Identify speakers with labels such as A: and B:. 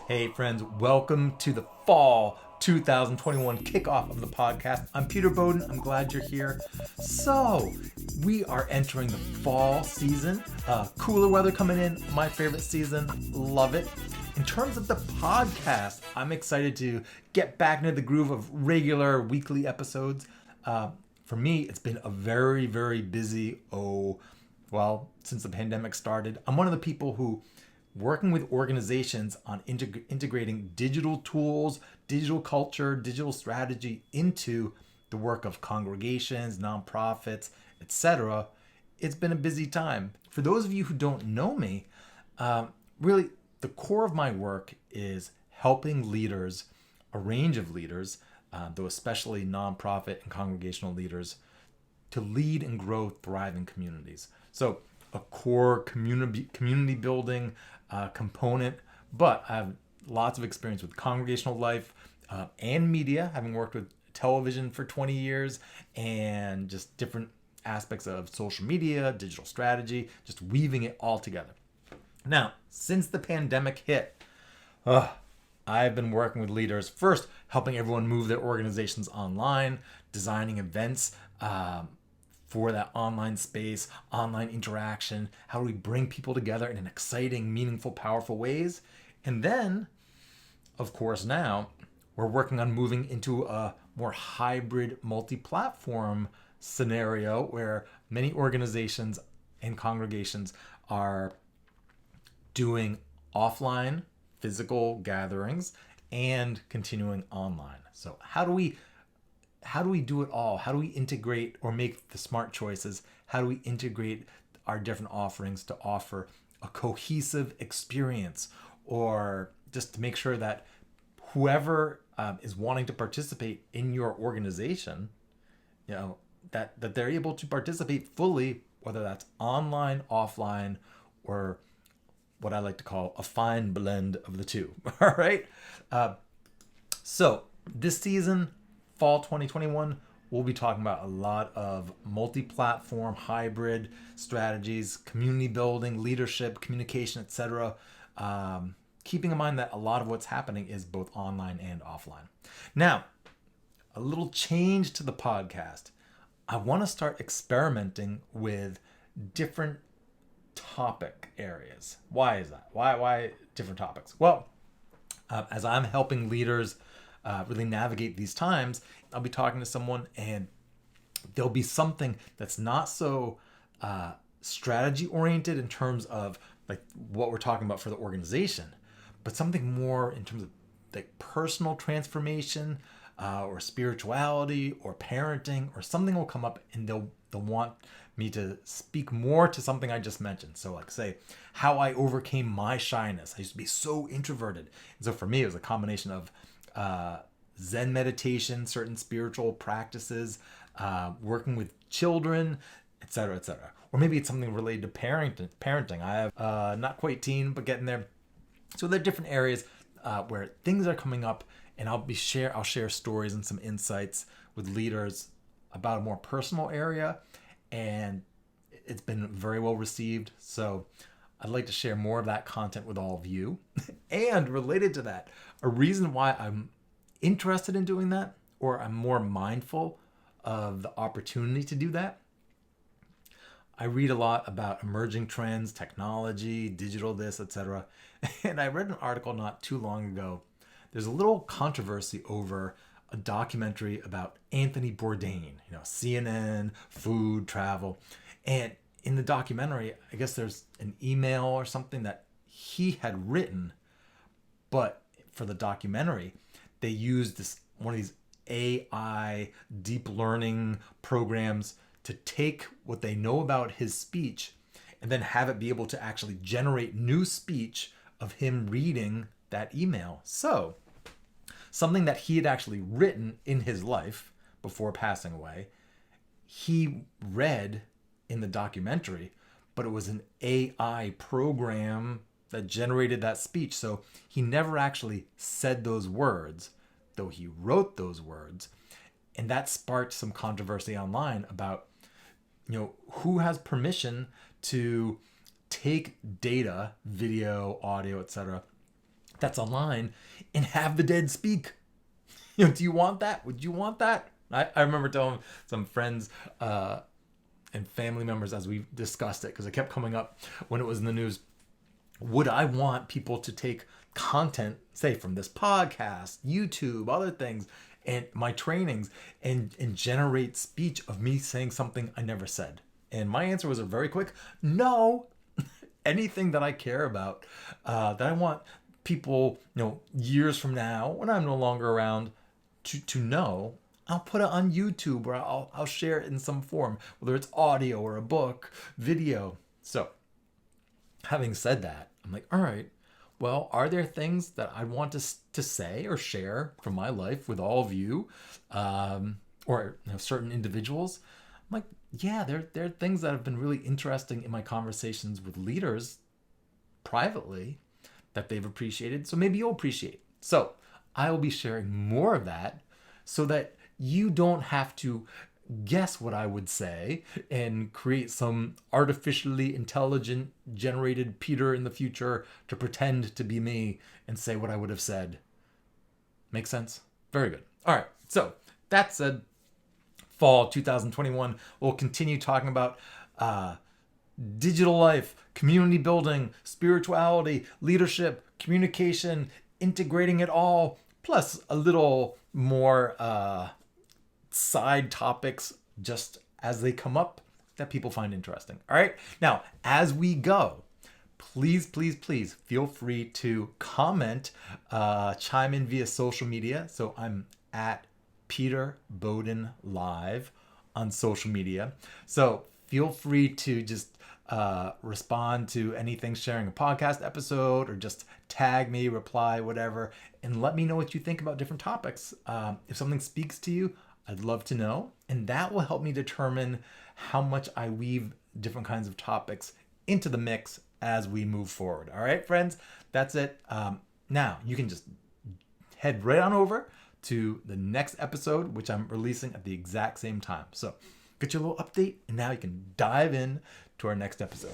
A: Hey friends, welcome to the fall 2021 kickoff of the podcast. I'm Peter Bowden. I'm glad you're here. So, we are entering the fall season. Cooler weather coming in. My favorite season. Love it. In terms of the podcast, I'm excited to get back into the groove of regular weekly episodes. For me, it's been a very, very busy, since the pandemic started. I'm one of the people who working with organizations on integrating digital tools, digital culture, digital strategy into the work of congregations, nonprofits, etc. It's been a busy time. For those of you who don't know me, really the core of my work is helping leaders, a range of leaders, though especially nonprofit and congregational leaders, to lead and grow thriving communities. So a core community building component, but I have lots of experience with congregational life and media, having worked with television for 20 years and just different aspects of social media, digital strategy, just weaving it all together. Now, since the pandemic hit, I've been working with leaders, first helping everyone move their organizations online, designing events for that online space, online interaction. How do we bring people together in an exciting, meaningful, powerful ways? And then, of course, now we're working on moving into a more hybrid, multi-platform scenario where many organizations and congregations are doing offline physical gatherings and continuing online. So how do we do it all? How do we integrate or make the smart choices? How do we integrate our different offerings to offer a cohesive experience, or just to make sure that whoever is wanting to participate in your organization, that they're able to participate fully, whether that's online, offline, or what I like to call a fine blend of the two. All right. So this season, fall 2021, we'll be talking about a lot of multi-platform, hybrid strategies, community building, leadership, communication, etc. Keeping in mind that a lot of what's happening is both online and offline. Now, a little change to the podcast. I want to start experimenting with different topic areas. Why is that? Why different topics? Well, as I'm helping leaders really navigate these times, I'll be talking to someone and there'll be something that's not so strategy oriented in terms of like what we're talking about for the organization, but something more in terms of like personal transformation or spirituality or parenting, or something will come up and they'll want me to speak more to something I just mentioned. So like say how I overcame my shyness. I used to be so introverted. And so for me, it was a combination of Zen meditation, certain spiritual practices, working with children, etc., etc. Or maybe it's something related to parenting. I have not quite teen, but getting there. So there are different areas where things are coming up, and I'll share stories and some insights with leaders about a more personal area, and it's been very well received. So I'd like to share more of that content with all of you. And related to that, a reason why I'm interested in doing that, or I'm more mindful of the opportunity to do that. I read a lot about emerging trends, technology, digital this, etc. And I read an article not too long ago. There's a little controversy over a documentary about Anthony Bourdain, CNN, food, travel. And in the documentary, I guess there's an email or something that he had written, but for the documentary, they used one of these AI deep learning programs to take what they know about his speech and then have it be able to actually generate new speech of him reading that email. So something that he had actually written in his life before passing away, he read in the documentary, but it was an AI program that generated that speech. So he never actually said those words, though he wrote those words. And that sparked some controversy online about, who has permission to take data, video, audio, etc., that's online and have the dead speak. Do you want that? Would you want that? I remember telling some friends and family members as we discussed it, because it kept coming up when it was in the news. Would I want people to take content, say from this podcast, YouTube, other things, and my trainings, and generate speech of me saying something I never said? And my answer was a very quick no. Anything that I care about, that I want people, years from now, when I'm no longer around, to know, I'll put it on YouTube, or I'll share it in some form, whether it's audio or a book, video. So, having said that, I'm like, all right, well, are there things that I want to say or share from my life with all of you, or certain individuals? I'm like, yeah, there are things that have been really interesting in my conversations with leaders privately that they've appreciated. So maybe you'll appreciate. So I will be sharing more of that so that you don't have to guess what I would say and create some artificially intelligent generated Peter in the future to pretend to be me and say what I would have said. Make sense? Very good. All right. So that said, fall 2021, we'll continue talking about digital life, community building, spirituality, leadership, communication, integrating it all, plus a little more side topics just as they come up that people find interesting. All right. Now, as we go, please feel free to comment, chime in via social media. So I'm at Peter Bowden Live on social media. So feel free to just respond to anything, sharing a podcast episode, or just tag me, reply, whatever, and let me know what you think about different topics. If something speaks to you, I'd love to know, and that will help me determine how much I weave different kinds of topics into the mix as we move forward. All right, friends, that's it. Now you can just head right on over to the next episode, which I'm releasing at the exact same time. So get your little update, and now you can dive in to our next episode.